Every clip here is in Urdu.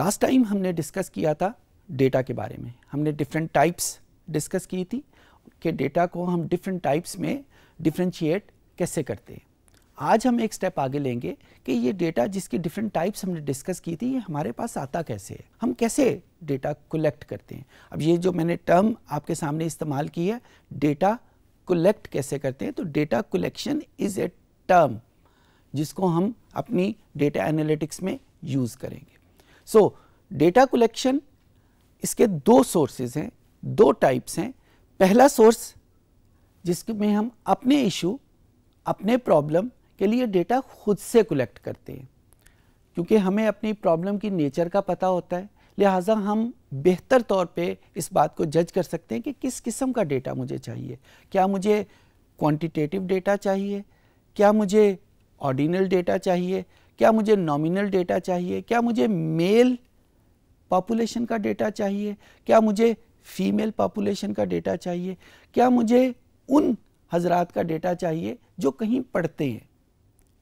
لاسٹ ٹائم ہم نے ڈسکس کیا تھا ڈیٹا کے بارے میں. ہم نے ڈفرینٹ ٹائپس ڈسکس کی تھی کہ ڈیٹا کو ہم ڈفرینٹ ٹائپس میں ڈفرینشیٹ کیسے کرتے ہیں. آج ہم ایک سٹیپ آگے لیں گے کہ یہ ڈیٹا جس کی ڈفرینٹ ٹائپس ہم نے ڈسکس کی تھی یہ ہمارے پاس آتا کیسے ہے, ہم کیسے ڈیٹا کلیکٹ کرتے ہیں. اب یہ جو میں نے ٹرم آپ کے سامنے استعمال کی ہے, ڈیٹا کلیکٹ کیسے کرتے ہیں, تو data collection is a term جس کو ہم اپنی ڈیٹا انالیٹکس میں یوز کریں گے. سو ڈیٹا کلیکشن, اس کے دو سورسز ہیں, دو ٹائپس ہیں. پہلا سورس جس میں ہم اپنے ایشو, اپنے پرابلم کے لیے ڈیٹا خود سے کلیکٹ کرتے ہیں, کیونکہ ہمیں اپنی پرابلم کی نیچر کا پتہ ہوتا ہے, لہٰذا ہم بہتر طور پہ اس بات کو جج کر سکتے ہیں کہ کس قسم کا ڈیٹا مجھے چاہیے. کیا مجھے کوانٹیٹیو ڈیٹا چاہیے, کیا مجھے آرڈینل ڈیٹا چاہیے, کیا مجھے نامینل ڈیٹا چاہیے, کیا مجھے میل پاپولیشن کا ڈیٹا چاہیے, کیا مجھے فیمیل پاپولیشن کا ڈیٹا چاہیے, کیا مجھے ان حضرات کا ڈیٹا چاہیے جو کہیں پڑھتے ہیں,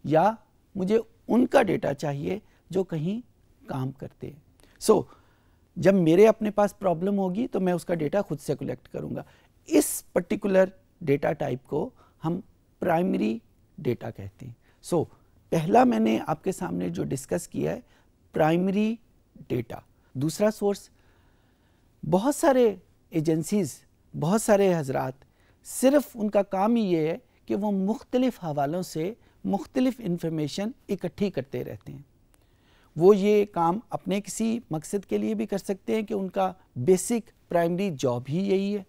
یا مجھے ان کا ڈیٹا چاہیے جو کہیں کام کرتے ہیں. سو جب میرے اپنے پاس پرابلم ہوگی تو میں اس کا ڈیٹا خود سے کلیکٹ کروں گا. اس پرٹیکولر ڈیٹا ٹائپ کو ہم پرائمری ڈیٹا کہتے ہیں. سو پہلا میں نے آپ کے سامنے جو ڈسکس کیا ہے پرائمری ڈیٹا. دوسرا سورس, بہت سارے ایجنسیز, بہت سارے حضرات صرف ان کا کام ہی یہ ہے کہ وہ مختلف حوالوں سے مختلف انفارمیشن اکٹھی کرتے رہتے ہیں. وہ یہ کام اپنے کسی مقصد کے لیے بھی کر سکتے ہیں کہ ان کا بیسک پرائمری جاب ہی یہی ہے,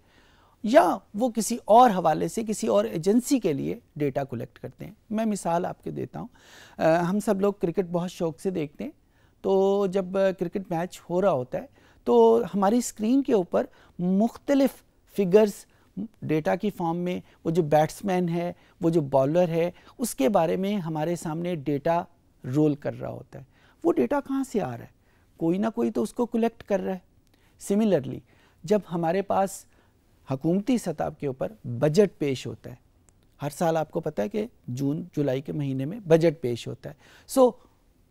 یا وہ کسی اور حوالے سے کسی اور ایجنسی کے لیے ڈیٹا کلیکٹ کرتے ہیں. میں مثال آپ کے دیتا ہوں. ہم سب لوگ کرکٹ بہت شوق سے دیکھتے ہیں, تو جب کرکٹ میچ ہو رہا ہوتا ہے تو ہماری اسکرین کے اوپر مختلف فگرز ڈیٹا کی فارم میں, وہ جو بیٹسمین ہے, وہ جو بالر ہے, اس کے بارے میں ہمارے سامنے ڈیٹا رول کر رہا ہوتا ہے. وہ ڈیٹا کہاں سے آ رہا ہے؟ کوئی نہ کوئی تو اس کو کلیکٹ کر رہا ہے. سملرلی جب ہمارے پاس حکومتی سطح کے اوپر بجٹ پیش ہوتا ہے, ہر سال آپ کو پتہ ہے کہ جون جولائی کے مہینے میں بجٹ پیش ہوتا ہے. سو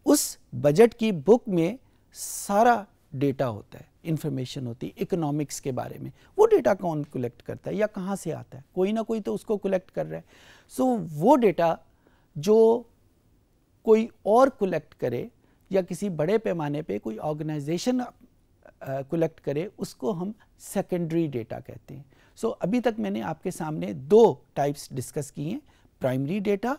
اس بجٹ کی بک میں سارا ڈیٹا ہوتا ہے, انفارمیشن ہوتی ہے اکنامکس کے بارے میں. وہ ڈیٹا کون کلیکٹ کرتا ہے یا کہاں سے آتا ہے؟ کوئی نہ کوئی تو اس کو کلیکٹ کر رہا ہے. سو وہ ڈیٹا جو کوئی اور کلیکٹ کرے یا کسی بڑے پیمانے پہ کوئی آرگنائزیشن کلیکٹ کرے, اس کو ہم سیکنڈری ڈیٹا کہتے ہیں. سو ابھی تک میں نے آپ کے سامنے دو ٹائپس ڈسکس کی ہیں, پرائمری ڈیٹا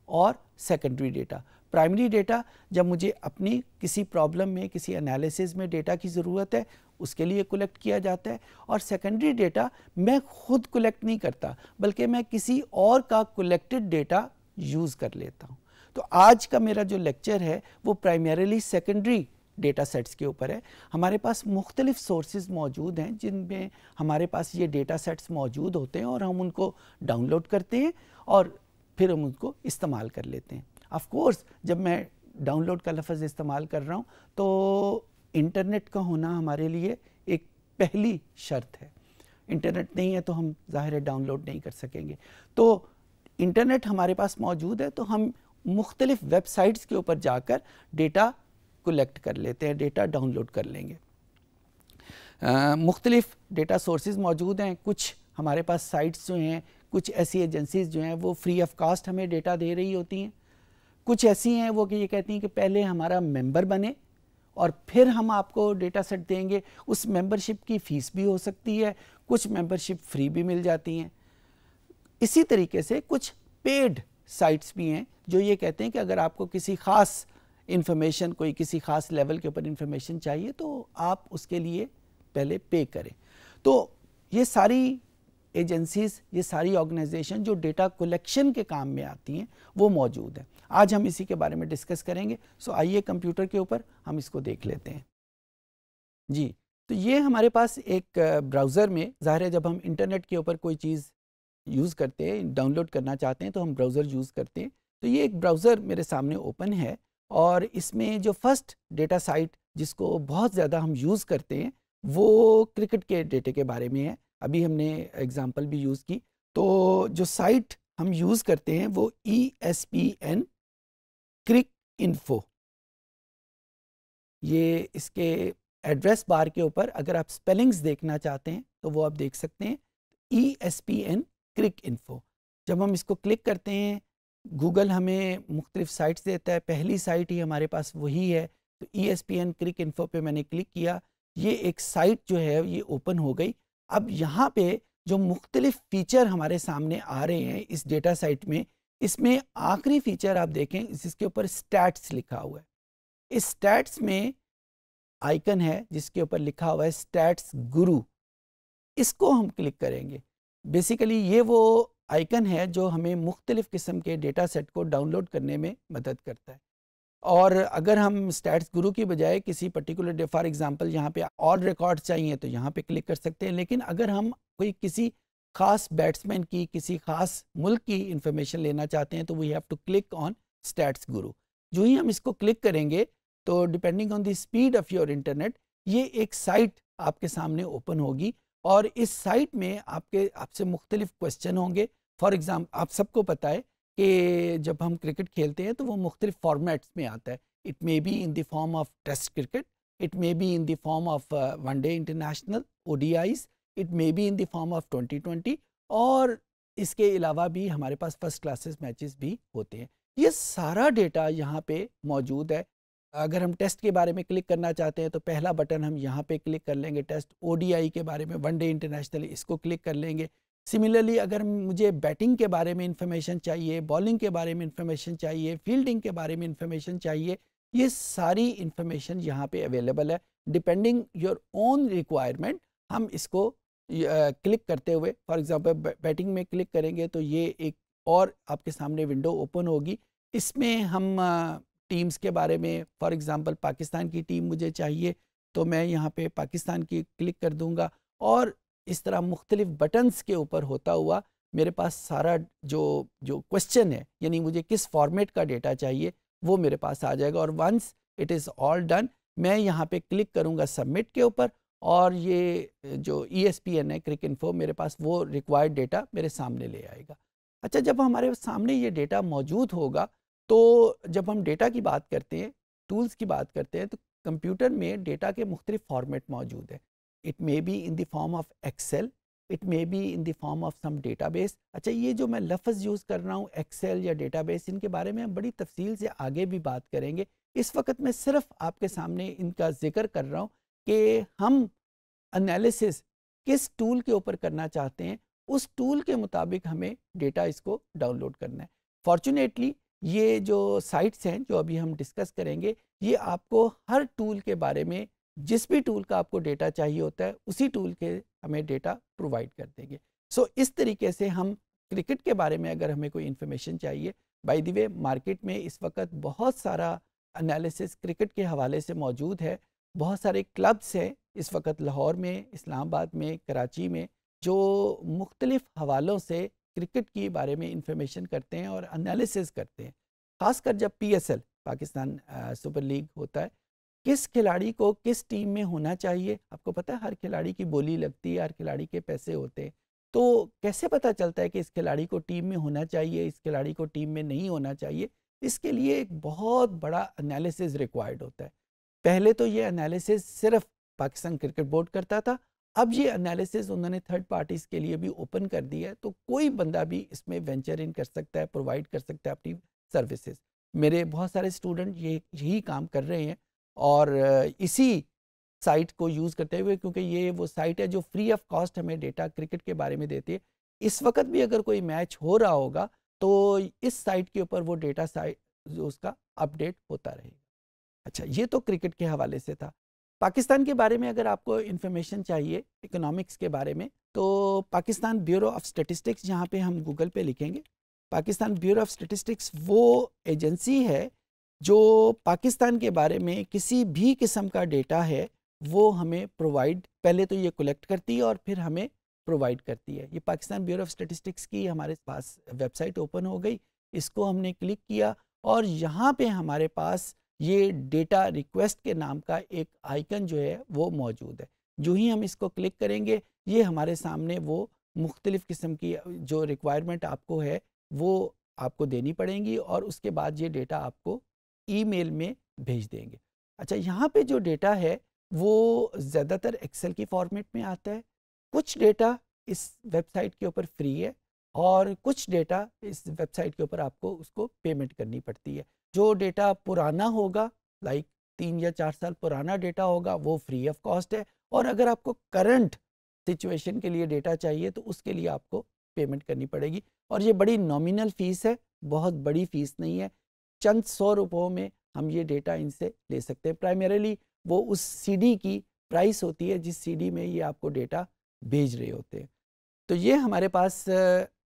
اور سیکنڈری ڈیٹا. پرائمری ڈیٹا جب مجھے اپنی کسی پرابلم میں, کسی انالیسز میں ڈیٹا کی ضرورت ہے, اس کے لیے کلیکٹ کیا جاتا ہے. اور سیکنڈری ڈیٹا میں خود کلیکٹ نہیں کرتا, بلکہ میں کسی اور کا کلیکٹڈ ڈیٹا یوز کر لیتا ہوں. تو آج کا میرا جو لیکچر ہے وہ پرائمریلی سیکنڈری ڈیٹا سیٹس کے اوپر ہے. ہمارے پاس مختلف سورسز موجود ہیں جن میں ہمارے پاس یہ ڈیٹا سیٹس موجود ہوتے ہیں, اور ہم ان کو ڈاؤن لوڈ کرتے ہیں اور پھر ہم ان کو استعمال کر لیتے ہیں. آف کورس جب میں ڈاؤن لوڈ کا لفظ استعمال کر رہا ہوں تو انٹرنیٹ کا ہونا ہمارے لیے ایک پہلی شرط ہے. انٹرنیٹ نہیں ہے تو ہم ظاہر ہے ڈاؤن لوڈ نہیں کر سکیں گے. تو انٹرنیٹ ہمارے پاس موجود ہے تو ہم مختلف ویب سائٹس کے اوپر جا کر ڈیٹا کلیکٹ کر لیتے ہیں, ڈیٹا ڈاؤن لوڈ کر لیں گے. مختلف ڈیٹا سورسز موجود ہیں. کچھ ہمارے پاس سائٹس جو ہیں, کچھ ایسی ایجنسیز جو ہیں وہ فری آف کاسٹ ہمیں ڈیٹا دے رہی ہوتی ہیں. کچھ ایسی ہیں وہ کہ یہ کہتی ہیں کہ پہلے ہمارا ممبر بنے اور پھر ہم آپ کو ڈیٹا سیٹ دیں گے. اس ممبرشپ کی فیس بھی ہو سکتی ہے, کچھ ممبرشپ فری بھی مل جاتی ہیں. اسی طریقے سے کچھ پیڈ سائٹس بھی ہیں جو یہ کہتے ہیں کہ اگر آپ کو کسی خاص انفارمیشن, کوئی کسی خاص لیول کے اوپر انفارمیشن چاہیے تو آپ اس کے لیے پہلے پے کریں. تو یہ ساری ایجنسیز, یہ ساری آرگنائزیشن جو ڈیٹا کلیکشن کے کام میں آتی ہیں وہ موجود ہیں. آج ہم اسی کے بارے میں ڈسکس کریں گے. سو آئیے کمپیوٹر کے اوپر ہم اس کو دیکھ لیتے ہیں. جی, تو یہ ہمارے پاس ایک براؤزر میں, ظاہر ہے جب ہم انٹرنیٹ کے اوپر کوئی چیز یوز کرتے ہیں, ڈاؤن لوڈ کرنا چاہتے ہیں تو ہم براؤزر یوز کرتے ہیں. تو یہ ایک براؤزر میرے سامنے اوپن ہے, اور اس میں جو فرسٹ ڈیٹا سائٹ جس کو بہت زیادہ ہم یوز کرتے ہیں وہ کرکٹ کے ڈیٹے کے بارے میں ہے. ابھی ہم نے ایگزامپل بھی یوز کی. تو جو سائٹ ہم یوز کرتے ہیں وہ ESPN کرک انفو. یہ اس کے ایڈریس بار کے اوپر اگر آپ سپیلنگز دیکھنا چاہتے ہیں تو وہ آپ دیکھ سکتے ہیں ESPN کرک انفو. جب ہم اس کو کلک کرتے ہیں گوگل ہمیں مختلف سائٹس دیتا ہے, پہلی سائٹ ہی ہمارے پاس وہی ہے, تو ESPN کرک انفو پہ میں نے کلک کیا, یہ ایک سائٹ جو ہے یہ اوپن ہو گئی. اب یہاں پہ جو مختلف فیچر ہمارے سامنے آ رہے ہیں اس ڈیٹا سائٹ میں, اس میں آخری فیچر آپ دیکھیں جس کے اوپر اسٹیٹس لکھا ہوا ہے. اس اسٹیٹس میں آئیکن ہے جس کے اوپر لکھا ہوا ہے اسٹیٹس گرو, اس کو ہم کلک کریں گے. بیسیکلی یہ وہ آئیکن ہے جو ہمیں مختلف قسم کے ڈیٹا سیٹ کو ڈاؤن لوڈ کرنے میں مدد کرتا ہے. اور اگر ہم اسٹیٹس گرو کی بجائے کسی پرٹیکولر فار ایگزامپل یہاں پہ آل ریکارڈ چاہیے تو یہاں پہ کلک کر سکتے ہیں, لیکن اگر ہم کوئی کسی خاص بیٹسمین کی کسی خاص ملک کی انفارمیشن لینا چاہتے ہیں تو we have to click on stats grow. جو ہی ہم اس کو کلک کریں گے تو depending on the speed of your internet یہ ایک سائٹ آپ کے سامنے اوپن ہوگی, اور اس سائٹ میں آپ سے مختلف کوشچن ہوں گے. فار ایگزامپل آپ سب کو پتہ ہے کہ جب ہم کرکٹ کھیلتے ہیں تو وہ مختلف فارمیٹس میں آتا ہے. It may be in the form of test cricket, it may be in the form of one day international ODIs, it may be in the form of 2020, اور اس کے علاوہ بھی ہمارے پاس فرسٹ کلاسز میچز بھی ہوتے ہیں. یہ سارا ڈیٹا یہاں پہ موجود ہے. اگر ہم ٹیسٹ کے بارے میں کلک کرنا چاہتے ہیں تو پہلا بٹن ہم یہاں پہ کلک کر لیں گے, ٹیسٹ ODI کے بارے میں ون ڈے انٹرنیشنل اس کو کلک کر لیں گے. سملرلی اگر مجھے بیٹنگ کے بارے میں انفارمیشن چاہیے, بالنگ کے بارے میں انفارمیشن چاہیے, فیلڈنگ کے بارے میں انفارمیشن چاہیے, یہ ساری انفارمیشن یہاں پہ اویلیبل ہے. ڈپینڈنگ یور اون ریکوائرمنٹ ہم اس کو کلک کرتے ہوئے, فار ایگزامپل بیٹنگ میں کلک کریں گے تو یہ ایک اور آپ کے سامنے ونڈو اوپن ہوگی. اس میں ہم ٹیمز کے بارے میں, فار ایگزامپل پاکستان کی ٹیم مجھے چاہیے تو میں یہاں پہ پاکستان کی کلک کر دوں گا, اور اس طرح مختلف بٹنز کے اوپر ہوتا ہوا میرے پاس سارا جو کوشچن ہے, یعنی مجھے کس فارمیٹ کا ڈیٹا چاہیے وہ میرے پاس آ جائے گا. اور once it is all done میں یہاں پہ کلک کروں گا سبمٹ کے اوپر, اور یہ جو ESPN ہے کرک انفو میرے پاس وہ ریکوائرڈ ڈیٹا میرے سامنے لے آئے گا. اچھا, جب ہمارے سامنے یہ ڈیٹا موجود ہوگا تو جب ہم ڈیٹا کی بات کرتے ہیں, ٹولز کی بات کرتے ہیں, تو کمپیوٹر میں ڈیٹا کے مختلف فارمیٹ موجود ہیں. It may be in the form of Excel, it may be in the form of some database. اچھا, یہ جو میں لفظ یوز کر رہا ہوں ایکسل یا ڈیٹا بیس, ان کے بارے میں ہم بڑی تفصیل سے آگے بھی بات کریں گے. اس وقت میں صرف آپ کے سامنے ان کا ذکر کر رہا ہوں کہ ہم انالیسس کس ٹول کے اوپر کرنا چاہتے ہیں, اس ٹول کے مطابق ہمیں ڈیٹا اس کو ڈاؤن لوڈ کرنا ہے. فارچونیٹلی یہ جو سائٹس ہیں جو ابھی ہم ڈسکس کریں گے, یہ آپ کو ہر ٹول کے بارے میں, جس بھی ٹول کا آپ کو ڈیٹا چاہیے ہوتا ہے اسی ٹول کے ہمیں ڈیٹا پرووائڈ کر دیں گے. سو اس طریقے سے ہم کرکٹ کے بارے میں اگر ہمیں کوئی انفارمیشن چاہیے, بائی دی وے مارکیٹ میں اس وقت بہت سارا انالیسس کرکٹ کے حوالے سے موجود ہے. بہت سارے کلبس ہیں اس وقت لاہور میں, اسلام آباد میں, کراچی میں, جو مختلف حوالوں سے کرکٹ کے بارے میں انفارمیشن کرتے ہیں اور انالیسس کرتے ہیں. خاص کر جب PSL پاکستان سپر لیگ ہوتا ہے, کس کھلاڑی کو کس ٹیم میں ہونا چاہیے, آپ کو پتہ ہے ہر کھلاڑی کی بولی لگتی ہے, ہر کھلاڑی کے پیسے ہوتے ہیں, تو کیسے پتہ چلتا ہے کہ اس کھلاڑی کو ٹیم میں ہونا چاہیے, اس کھلاڑی کو ٹیم میں نہیں ہونا چاہیے؟ اس کے لیے ایک بہت بڑا انالیسس ریکوائرڈ ہوتا ہے. پہلے تو یہ انالیسس صرف پاکستان کرکٹ بورڈ کرتا تھا, اب یہ انالیسس انہوں نے تھرڈ پارٹیز کے لیے بھی اوپن کر دیا ہے, تو کوئی بندہ بھی اس میں وینچر ان کر سکتا ہے, پرووائڈ کر سکتا ہے اپنی سروسز. میرے بہت سارے اسٹوڈنٹ یہی کام کر رہے ہیں, اور اسی سائٹ کو یوز کرتے ہوئے, کیونکہ یہ وہ سائٹ ہے جو فری آف کاسٹ ہمیں ڈیٹا کرکٹ کے بارے میں دیتی ہے. اس وقت بھی اگر کوئی میچ ہو رہا ہوگا تو اس سائٹ کے اوپر وہ ڈیٹا جو اس کا اپڈیٹ ہوتا رہے گا. اچھا, یہ تو کرکٹ کے حوالے سے تھا. پاکستان کے بارے میں اگر آپ کو انفارمیشن چاہیے اکنامکس کے بارے میں, تو پاکستان بیورو آف اسٹیٹسٹکس, یہاں پہ ہم گوگل پہ لکھیں گے, پاکستان بیورو آف اسٹیٹسٹکس وہ ایجنسی ہے جو پاکستان کے بارے میں کسی بھی قسم کا ڈیٹا ہے وہ ہمیں پرووائڈ, پہلے تو یہ کلیکٹ کرتی ہے اور پھر ہمیں پرووائڈ کرتی ہے. یہ پاکستان بیورو آف اسٹیٹسٹکس کی ہمارے پاس ویب سائٹ اوپن ہو گئی, اس کو ہم نے کلک کیا, اور یہاں پہ ہمارے پاس یہ ڈیٹا ریکویسٹ کے نام کا ایک آئیکن جو ہے وہ موجود ہے. جو ہی ہم اس کو کلک کریں گے, یہ ہمارے سامنے وہ مختلف قسم کی جو ریکوائرمنٹ آپ کو ہے وہ آپ کو دینی پڑیں گی, اور اس کے بعد یہ ڈیٹا آپ کو ای میل میں بھیج دیں گے. اچھا یہاں پہ جو ڈیٹا ہے وہ زیادہ تر ایکسل کی فارمیٹ میں آتا ہے. کچھ ڈیٹا اس ویب سائٹ کے اوپر فری ہے اور کچھ ڈیٹا اس ویب سائٹ کے اوپر آپ کو اس کو پیمنٹ کرنی پڑتی ہے. جو ڈیٹا پرانا ہوگا لائک 3 یا 4 سال پرانا ڈیٹا ہوگا وہ فری آف کاسٹ ہے, اور اگر آپ کو کرنٹ سچویشن کے لیے ڈیٹا چاہیے تو اس کے لیے آپ کو پیمنٹ کرنی پڑے گی. اور یہ بڑی نامینل فیس ہے, بہت بڑی فیس نہیں ہے, چند 100 روپوں میں ہم یہ ڈیٹا ان سے لے سکتے ہیں. پرائمریلی وہ اس سی ڈی کی پرائس ہوتی ہے جس سی ڈی میں یہ آپ کو ڈیٹا بھیج رہے ہوتے ہیں. تو یہ ہمارے پاس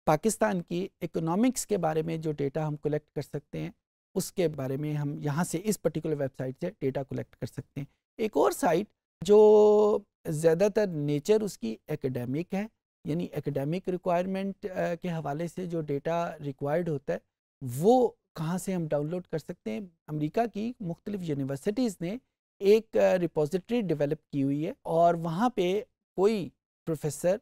پاکستان کی اکنامکس کے بارے میں جو ڈیٹا ہم کلیکٹ کر سکتے ہیں اس کے بارے میں ہم یہاں سے اس پرٹیکولر ویب سائٹ سے ڈیٹا کلیکٹ کر سکتے ہیں. ایک اور سائٹ جو زیادہ تر نیچر اس کی ایکیڈیمک ہے, یعنی ایکیڈیمک ریکوائرمنٹ کے حوالے سے جو ڈیٹا ریکوائرڈ ہوتا ہے وہ کہاں سے ہم ڈاؤن لوڈ کر سکتے ہیں. امریکہ کی مختلف یونیورسٹیز نے ایک ریپوزیٹری ڈیولپ کی ہوئی ہے, اور وہاں پہ کوئی پروفیسر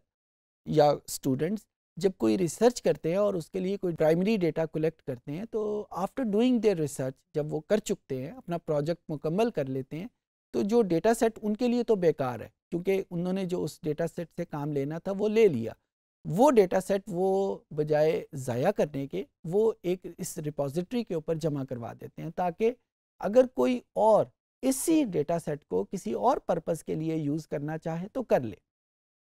یا اسٹوڈنٹس جب کوئی ریسرچ کرتے ہیں اور اس کے لیے کوئی پرائمری ڈیٹا کلیکٹ کرتے ہیں تو آفٹر ڈوئنگ دیئر ریسرچ جب وہ کر چکتے ہیں, اپنا پروجیکٹ مکمل کر لیتے ہیں, تو جو ڈیٹا سیٹ ان کے لیے تو بیکار ہے کیونکہ انہوں نے جو اس ڈیٹا سیٹ سے کام لینا تھا وہ لے لیا. وہ ڈیٹا سیٹ وہ بجائے ضائع کرنے کے وہ ایک اس ریپوزیٹری کے اوپر جمع کروا دیتے ہیں تاکہ اگر کوئی اور اسی ڈیٹا سیٹ کو کسی اور پرپز کے لیے یوز کرنا چاہے تو کر لے.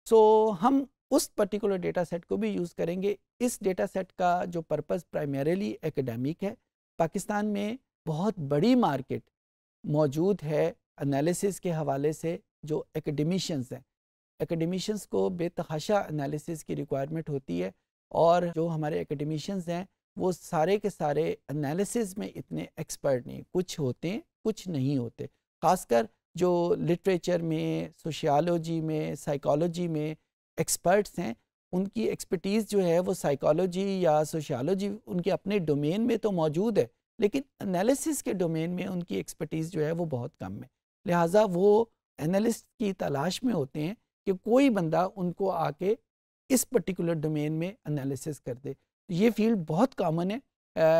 سو ہم اس پرٹیکولر ڈیٹا سیٹ کو بھی یوز کریں گے. اس ڈیٹا سیٹ کا جو پرپز پرائمریلی ایکیڈیمک ہے. پاکستان میں بہت بڑی مارکیٹ موجود ہے انالیسس کے حوالے سے. جو ایکیڈیمیشنز ہیں, ایکیڈیمیشنز کو بے تحاشا انالیسس کی ریکوائرمنٹ ہوتی ہے, اور جو ہمارے ایکیڈیمیشنز ہیں وہ سارے کے سارے انالیسس میں اتنے ایکسپرٹ نہیں, کچھ ہوتے ہیں کچھ نہیں ہوتے. خاص کر جو لٹریچر میں, سوشیالوجی میں, سائیکالوجی میں ایکسپرٹس ہیں, ان کی ایکسپرٹیز جو ہے وہ سائیکالوجی یا سوشیالوجی ان کے اپنے ڈومین میں تو موجود ہے, لیکن انالیسس کے ڈومین میں ان کی ایکسپرٹیز جو ہے وہ بہت کم ہے. لہٰذا وہ انالسٹ کی تلاش میں ہوتے ہیں کہ کوئی بندہ ان کو آ کے اس پرٹیکولر ڈومین میں انالیسس کر دے. یہ فیلڈ بہت کامن ہے,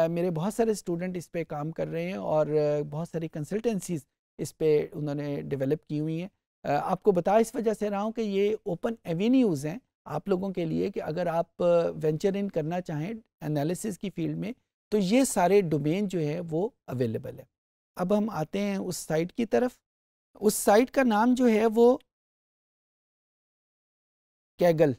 میرے بہت سارے اسٹوڈنٹ اس پہ کام کر رہے ہیں اور بہت ساری کنسلٹنسیز اس پہ انہوں نے ڈیولپ کی ہوئی ہیں. آپ کو بتا اس وجہ سے رہا ہوں کہ یہ اوپن ایوینیوز ہیں آپ لوگوں کے لیے کہ اگر آپ وینچر ان کرنا چاہیں انالیسس کی فیلڈ میں تو یہ سارے ڈومین جو ہے وہ اویلیبل ہے. اب ہم آتے ہیں اس سائٹ کی طرف. اس سائٹ کا نام جو ہے وہ کیگل,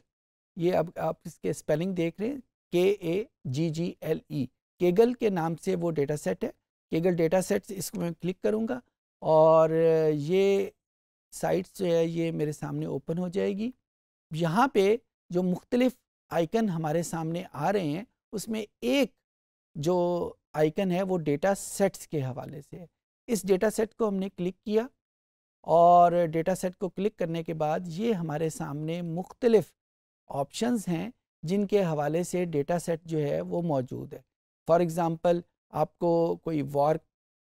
یہ اب آپ اس کے اسپیلنگ دیکھ رہے ہیں KAGGLE, کیگل کے نام سے وہ ڈیٹا سیٹ ہے. کیگل ڈیٹا سیٹ, اس کو میں کلک کروں گا اور یہ سائٹ جو ہے یہ میرے سامنے اوپن ہو جائے گی. یہاں پہ جو مختلف آئیکن ہمارے سامنے آ رہے ہیں اس میں ایک جو آئیکن ہے وہ ڈیٹا سیٹس کے حوالے سے ہے. اس ڈیٹا سیٹ کو ہم نے کلک کیا اور ڈیٹا سیٹ کو کلک کرنے کے بعد یہ ہمارے سامنے مختلف آپشنز ہیں جن کے حوالے سے ڈیٹا سیٹ جو ہے وہ موجود ہے. فار ایگزامپل آپ کو کوئی وار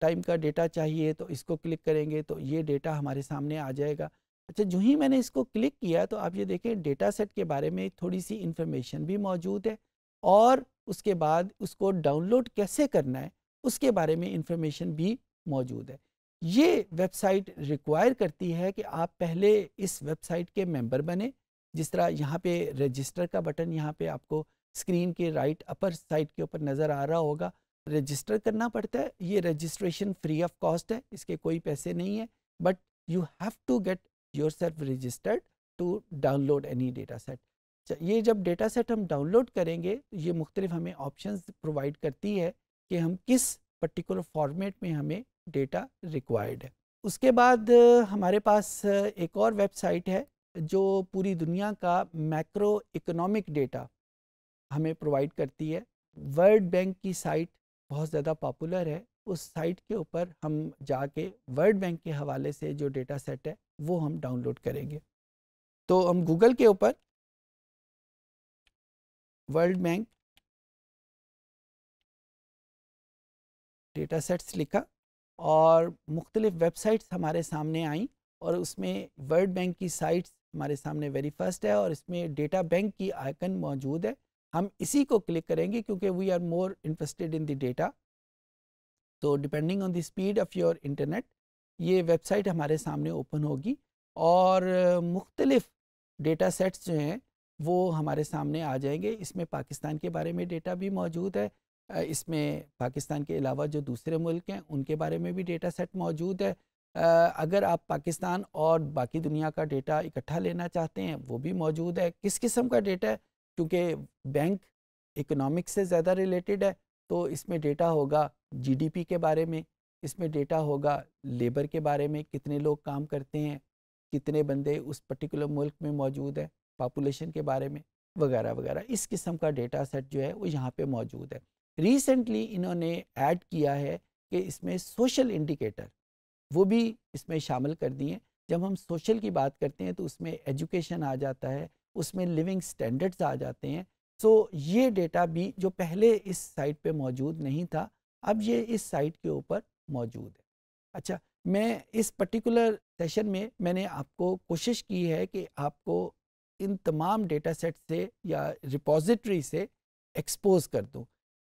ٹائم کا ڈیٹا چاہیے تو اس کو کلک کریں گے تو یہ ڈیٹا ہمارے سامنے آ جائے گا. اچھا جو ہی میں نے اس کو کلک کیا تو آپ یہ دیکھیں ڈیٹا سیٹ کے بارے میں تھوڑی سی انفارمیشن بھی موجود ہے, اور اس کے بعد اس کو ڈاؤن لوڈ کیسے کرنا ہے اس کے بارے میں انفارمیشن بھی موجود ہے. یہ ویب سائٹ ریکوائر کرتی ہے کہ آپ پہلے اس ویب سائٹ کے ممبر بنیں. جس طرح یہاں پہ رجسٹر کا بٹن یہاں پہ آپ کو اسکرین کے رائٹ اپر سائڈ کے اوپر نظر آ رہا ہوگا, رجسٹر کرنا پڑتا ہے. یہ رجسٹریشن فری آف کاسٹ ہے, اس کے کوئی پیسے نہیں ہیں, but you have to get yourself registered to download any data set. یہ جب ڈیٹا سیٹ ہم ڈاؤن لوڈ کریں گے یہ مختلف ہمیں آپشنز پرووائڈ کرتی ہے کہ ہم کس پرٹیکولر فارمیٹ میں ہمیں ڈیٹا ریکوائرڈ ہے. اس کے بعد ہمارے پاس ایک اور ویب سائٹ ہے جو پوری دنیا کا میکرو اکنامک ڈیٹا ہمیں پرووائڈ کرتی ہے. ورلڈ بینک کی سائٹ بہت زیادہ پاپولر ہے. اس سائٹ کے اوپر ہم جا کے ورلڈ بینک کے حوالے سے جو ڈیٹا سیٹ ہے وہ ہم ڈاؤن لوڈ کریں گے. تو ہم گوگل کے اوپر ورلڈ بینک ڈیٹا سیٹس لکھا اور مختلف ویب سائٹس ہمارے سامنے آئیں, اور اس میں ورلڈ بینک کی سائٹس ہمارے سامنے ویری فرسٹ ہے اور اس میں ڈیٹا بینک کی آئیکن موجود ہے. ہم اسی کو کلک کریں گے کیونکہ we are more interested in the data. تو depending on the speed of your internet یہ ویب سائٹ ہمارے سامنے اوپن ہوگی اور مختلف ڈیٹا سیٹس جو ہیں وہ ہمارے سامنے آ جائیں گے. اس میں پاکستان کے بارے میں ڈیٹا بھی موجود ہے, اس میں پاکستان کے علاوہ جو دوسرے ملک ہیں ان کے بارے میں بھی ڈیٹا سیٹ موجود ہے. اگر آپ پاکستان اور باقی دنیا کا ڈیٹا اکٹھا لینا چاہتے ہیں وہ بھی موجود ہے. کس قسم کا ڈیٹا ہے, کیونکہ بینک اکنامکس سے زیادہ ریلیٹڈ ہے تو اس میں ڈیٹا ہوگا جی ڈی پی کے بارے میں, اس میں ڈیٹا ہوگا لیبر کے بارے میں, کتنے لوگ کام کرتے ہیں, کتنے بندے اس پرٹیکولر ملک میں موجود ہے, پاپولیشن کے بارے میں وغیرہ وغیرہ. اس قسم کا ڈیٹا سیٹ جو ہے وہ یہاں پہ موجود ہے. ریسنٹلی انہوں نے ایڈ کیا ہے کہ اس میں سوشل انڈیکیٹر وہ بھی اس میں شامل کر دیے. جب ہم سوشل کی بات کرتے ہیں تو اس میں ایجوکیشن آ جاتا ہے, اس میں لیونگ سٹینڈرڈز آ جاتے ہیں. سو یہ ڈیٹا بھی جو پہلے اس سائٹ پہ موجود نہیں تھا اب یہ اس سائٹ کے اوپر موجود ہے. اچھا, میں اس پرٹیکولر سیشن میں نے آپ کو کوشش کی ہے کہ آپ کو ان تمام ڈیٹا سیٹ سے یا ریپوزیٹری سے ایکسپوز کر دوں.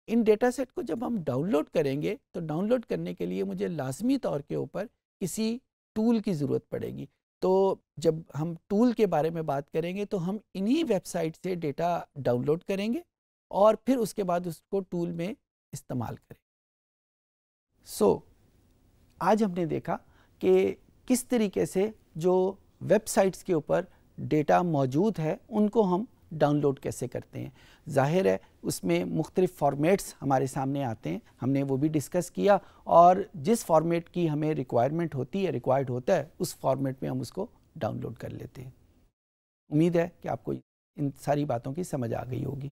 ان ڈیٹا سیٹ کو جب ہم ڈاؤن لوڈ کریں گے تو ڈاؤن لوڈ کرنے کے لیے مجھے لازمی طور کے اوپر کسی ٹول کی ضرورت پڑے گی. تو جب ہم ٹول کے بارے میں بات کریں گے تو ہم انہی ویب سائٹ سے ڈیٹا ڈاؤن لوڈ کریں گے اور پھر اس کے بعد اس کو ٹول میں استعمال کریں. سو آج ہم نے دیکھا کہ کس طریقے سے جو ویب سائٹس کے اوپر ڈیٹا موجود ہے ان کو ہم ڈاؤن لوڈ کیسے کرتے ہیں. ظاہر ہے اس میں مختلف فارمیٹس ہمارے سامنے آتے ہیں, ہم نے وہ بھی ڈسکس کیا, اور جس فارمیٹ کی ہمیں ریکوائرمنٹ ہوتی ہے, ریکوائرڈ ہوتا ہے, اس فارمیٹ میں ہم اس کو ڈاؤن لوڈ کر لیتے ہیں. امید ہے کہ آپ کو ان ساری باتوں کی سمجھ آ گئی ہوگی.